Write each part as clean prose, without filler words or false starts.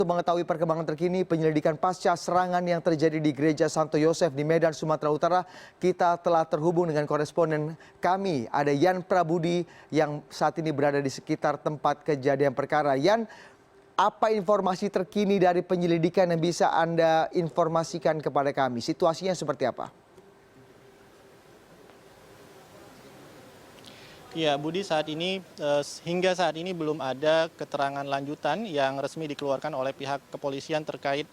Untuk mengetahui perkembangan terkini penyelidikan pasca serangan yang terjadi di Gereja Santo Yosef di Medan, Sumatera Utara, kita telah terhubung dengan koresponden kami, ada Yan Prabudi yang saat ini berada di sekitar tempat kejadian perkara. Yan, apa informasi terkini dari penyelidikan yang bisa Anda informasikan kepada kami? Situasinya seperti apa? Ya, Budi, hingga saat ini belum ada keterangan lanjutan yang resmi dikeluarkan oleh pihak kepolisian terkait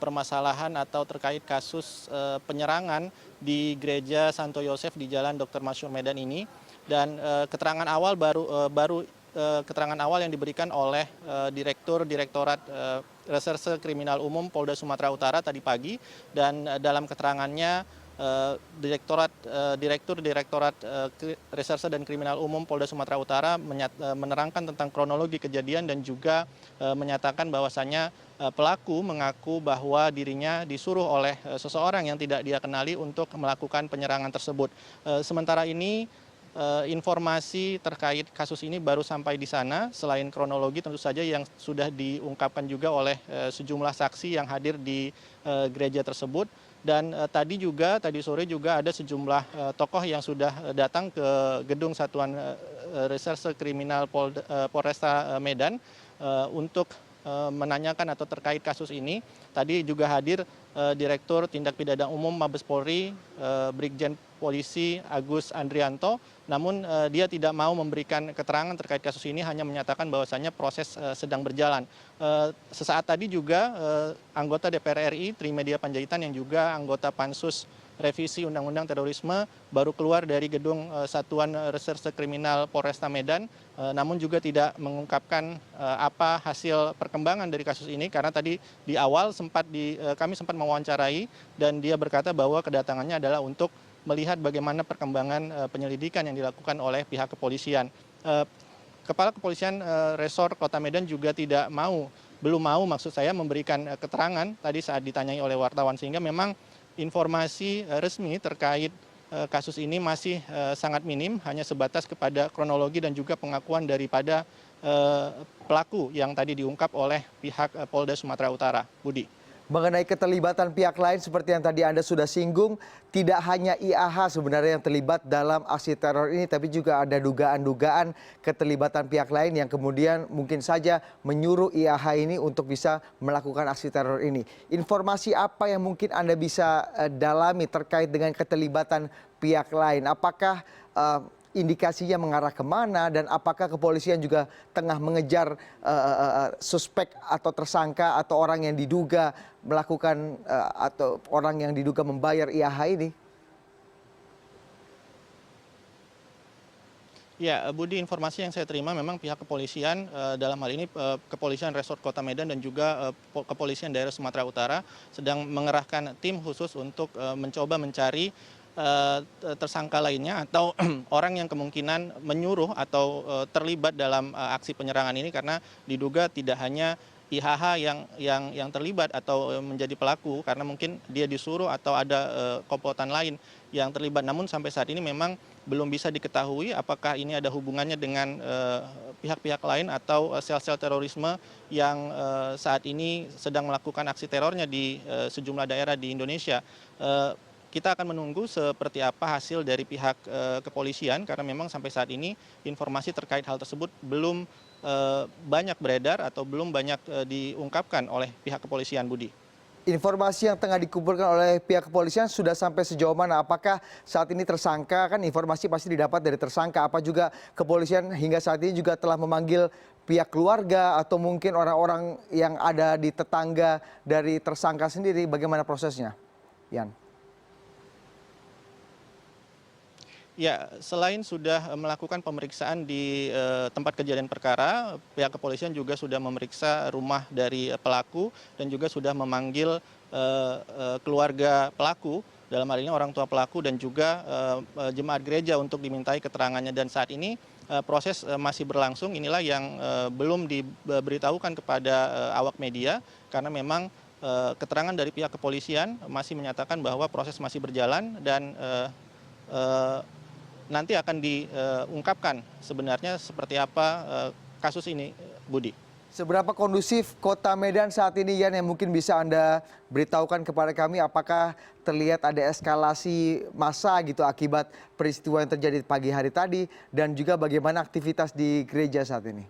permasalahan atau terkait kasus penyerangan di Gereja Santo Yosef di Jalan Dr. Masyur Medan ini. Dan keterangan awal keterangan awal yang diberikan oleh Direktorat Reserse Kriminal Umum Polda Sumatera Utara tadi pagi, dan dalam keterangannya Direktorat Reserse dan Kriminal Umum Polda Sumatera Utara menerangkan tentang kronologi kejadian dan juga menyatakan bahwasannya pelaku mengaku bahwa dirinya disuruh oleh seseorang yang tidak dia kenali untuk melakukan penyerangan tersebut. Sementara ini informasi terkait kasus ini baru sampai di sana, selain kronologi tentu saja yang sudah diungkapkan juga oleh sejumlah saksi yang hadir di gereja tersebut. Dan tadi sore juga ada sejumlah tokoh yang sudah datang ke gedung Satuan Reserse Kriminal Polresta Medan untuk menanyakan atau terkait kasus ini. Tadi juga hadir Direktur Tindak Pidana Umum Mabes Polri, Brigjen Polisi Agus Andrianto, namun dia tidak mau memberikan keterangan terkait kasus ini, hanya menyatakan bahwasannya proses sedang berjalan. Sesaat tadi juga anggota DPR RI Trimedia Panjaitan yang juga anggota Pansus Revisi Undang-Undang Terorisme baru keluar dari gedung Satuan Reserse Kriminal Polresta Medan, namun juga tidak mengungkapkan apa hasil perkembangan dari kasus ini, karena tadi di awal kami sempat mewawancarai dan dia berkata bahwa kedatangannya adalah untuk melihat bagaimana perkembangan penyelidikan yang dilakukan oleh pihak kepolisian. Kepala Kepolisian Resor Kota Medan juga belum mau maksud saya memberikan keterangan tadi saat ditanyai oleh wartawan, sehingga memang informasi resmi terkait kasus ini masih sangat minim, hanya sebatas kepada kronologi dan juga pengakuan daripada pelaku yang tadi diungkap oleh pihak Polda Sumatera Utara. Budi. Mengenai keterlibatan pihak lain seperti yang tadi Anda sudah singgung, tidak hanya IAH sebenarnya yang terlibat dalam aksi teror ini, tapi juga ada dugaan-dugaan keterlibatan pihak lain yang kemudian mungkin saja menyuruh IAH ini untuk bisa melakukan aksi teror ini. Informasi apa yang mungkin Anda bisa dalami terkait dengan keterlibatan pihak lain? Apakah indikasinya mengarah kemana, dan apakah kepolisian juga tengah mengejar suspek atau tersangka atau orang yang diduga melakukan atau orang yang diduga membayar IAH ini? Ya, Budi, informasi yang saya terima memang pihak kepolisian, dalam hal ini Kepolisian Resort Kota Medan dan juga Kepolisian Daerah Sumatera Utara sedang mengerahkan tim khusus untuk mencoba mencari tersangka lainnya atau orang yang kemungkinan menyuruh atau terlibat dalam aksi penyerangan ini, karena diduga tidak hanya IHH yang terlibat atau menjadi pelaku, karena mungkin dia disuruh atau ada komplotan lain yang terlibat. Namun sampai saat ini memang belum bisa diketahui apakah ini ada hubungannya dengan pihak-pihak lain atau sel-sel terorisme yang saat ini sedang melakukan aksi terornya di sejumlah daerah di Indonesia. Kita akan menunggu seperti apa hasil dari pihak kepolisian, karena memang sampai saat ini informasi terkait hal tersebut belum banyak beredar atau belum banyak diungkapkan oleh pihak kepolisian, Budi. Informasi yang tengah dikumpulkan oleh pihak kepolisian sudah sampai sejauh mana? Apakah saat ini tersangka, kan informasi pasti didapat dari tersangka, apa juga kepolisian hingga saat ini juga telah memanggil pihak keluarga atau mungkin orang-orang yang ada di tetangga dari tersangka sendiri? Bagaimana prosesnya, Yan? Ya, selain sudah melakukan pemeriksaan di tempat kejadian perkara, pihak kepolisian juga sudah memeriksa rumah dari pelaku dan juga sudah memanggil keluarga pelaku, dalam hal ini orang tua pelaku dan juga jemaat gereja untuk dimintai keterangannya. Dan saat ini proses masih berlangsung, inilah yang belum diberitahukan kepada awak media, karena memang keterangan dari pihak kepolisian masih menyatakan bahwa proses masih berjalan dan nanti akan diungkapkan sebenarnya seperti apa kasus ini, Budi. Seberapa kondusif kota Medan saat ini, Yan, yang mungkin bisa Anda beritahukan kepada kami, apakah terlihat ada eskalasi massa gitu akibat peristiwa yang terjadi pagi hari tadi, dan juga bagaimana aktivitas di gereja saat ini?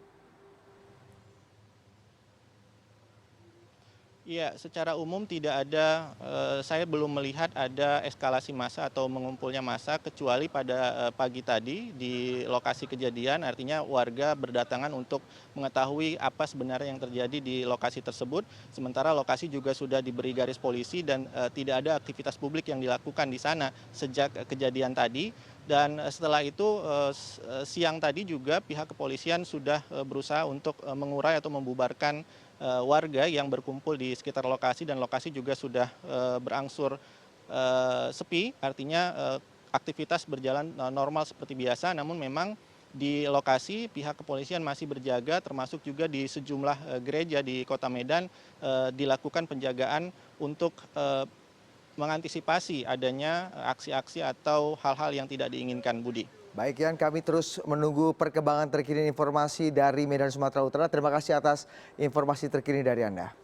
Iya, secara umum tidak ada, saya belum melihat ada eskalasi massa atau mengumpulnya massa kecuali pada pagi tadi di lokasi kejadian, artinya warga berdatangan untuk mengetahui apa sebenarnya yang terjadi di lokasi tersebut. Sementara lokasi juga sudah diberi garis polisi dan tidak ada aktivitas publik yang dilakukan di sana sejak kejadian tadi. Dan setelah itu siang tadi juga pihak kepolisian sudah berusaha untuk mengurai atau membubarkan warga yang berkumpul di sekitar lokasi, dan lokasi juga sudah berangsur sepi, artinya aktivitas berjalan normal seperti biasa. Namun memang di lokasi pihak kepolisian masih berjaga, termasuk juga di sejumlah gereja di Kota Medan dilakukan penjagaan untuk mengantisipasi adanya aksi-aksi atau hal-hal yang tidak diinginkan, Budi. Baik, Yan, kami terus menunggu perkembangan terkini informasi dari Medan, Sumatera Utara. Terima kasih atas informasi terkini dari Anda.